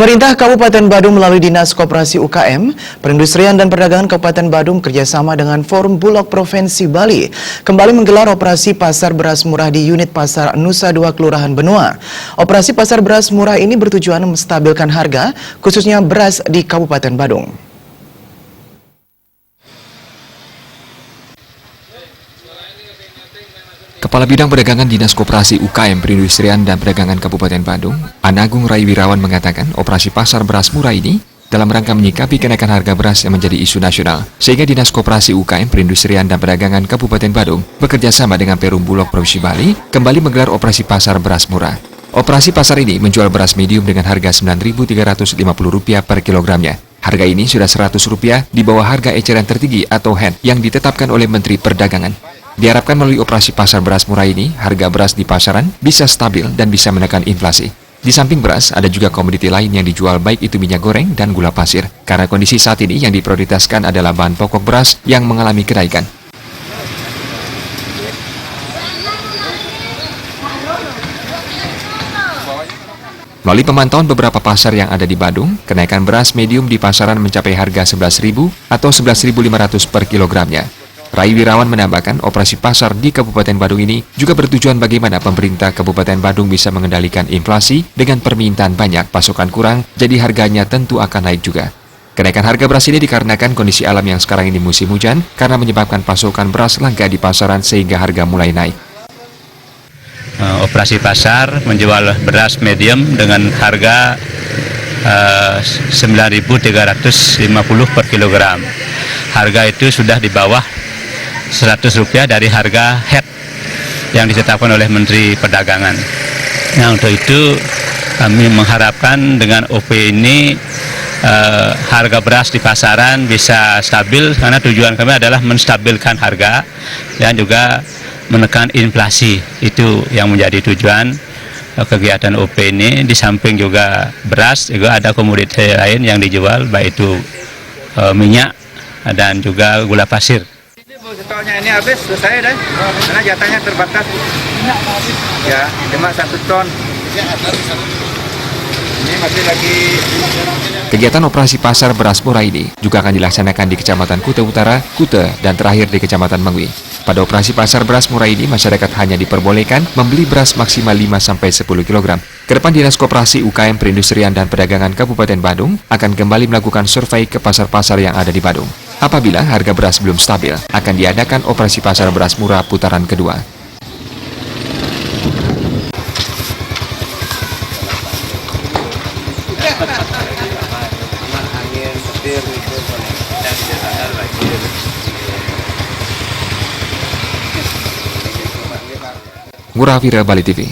Pemerintah Kabupaten Badung melalui Dinas Koperasi UKM, Perindustrian dan Perdagangan Kabupaten Badung kerjasama dengan Forum Bulog Provinsi Bali kembali menggelar operasi pasar beras murah di unit Pasar Nusa Dua Kelurahan Benua. Operasi pasar beras murah ini bertujuan menstabilkan harga, khususnya beras di Kabupaten Badung. Kepala Bidang Perdagangan Dinas Koperasi UKM Perindustrian dan Perdagangan Kabupaten Badung, Anagung Rai Wirawan mengatakan operasi pasar beras murah ini dalam rangka menyikapi kenaikan harga beras yang menjadi isu nasional, sehingga Dinas Koperasi UKM Perindustrian dan Perdagangan Kabupaten Badung bekerja sama dengan Perum Bulog Provinsi Bali kembali menggelar operasi pasar beras murah. Operasi pasar ini menjual beras medium dengan harga Rp9.350 per kilogramnya. Harga ini sudah Rp100 di bawah harga eceran tertinggi atau HEN yang ditetapkan oleh Menteri Perdagangan. Diharapkan melalui operasi pasar beras murah ini, harga beras di pasaran bisa stabil dan bisa menekan inflasi. Di samping beras, ada juga komoditi lain yang dijual baik itu minyak goreng dan gula pasir. Karena kondisi saat ini yang diprioritaskan adalah bahan pokok beras yang mengalami kenaikan. Melalui pemantauan beberapa pasar yang ada di Badung, kenaikan beras medium di pasaran mencapai harga Rp11.000 atau Rp11.500 per kilogramnya. Rai Wirawan menambahkan operasi pasar di Kabupaten Badung ini juga bertujuan bagaimana pemerintah Kabupaten Badung bisa mengendalikan inflasi dengan permintaan banyak, pasokan kurang, jadi harganya tentu akan naik juga. Kenaikan harga beras ini dikarenakan kondisi alam yang sekarang ini musim hujan karena menyebabkan pasokan beras langka di pasaran sehingga harga mulai naik. Operasi pasar menjual beras medium dengan harga Rp9.350 per kilogram. Harga itu sudah di bawah Rp100 dari harga HED yang ditetapkan oleh Menteri Perdagangan. Nah, untuk itu kami mengharapkan dengan OP ini harga beras di pasaran bisa stabil, karena tujuan kami adalah menstabilkan harga dan juga menekan inflasi. Itu yang menjadi tujuan kegiatan OP ini. Di samping juga beras, juga ada komoditi lain yang dijual, baik itu minyak dan juga gula pasir. Stoknya ini habis, selesai deh, karena jatahnya terbatas. Ya, cuma 1 ton. Ini masih lagi. Kegiatan operasi pasar beras murah ini juga akan dilaksanakan di Kecamatan Kuta Utara, Kuta, dan terakhir di Kecamatan Mengwi. Pada operasi pasar beras murah ini, masyarakat hanya diperbolehkan membeli beras maksimal 5-10 kg. Kedepan Dinas Koperasi UKM Perindustrian dan Perdagangan Kabupaten Badung akan kembali melakukan survei ke pasar-pasar yang ada di Badung. Apabila harga beras belum stabil, akan diadakan operasi pasar beras murah putaran kedua. Ngurah Vira, Bali TV.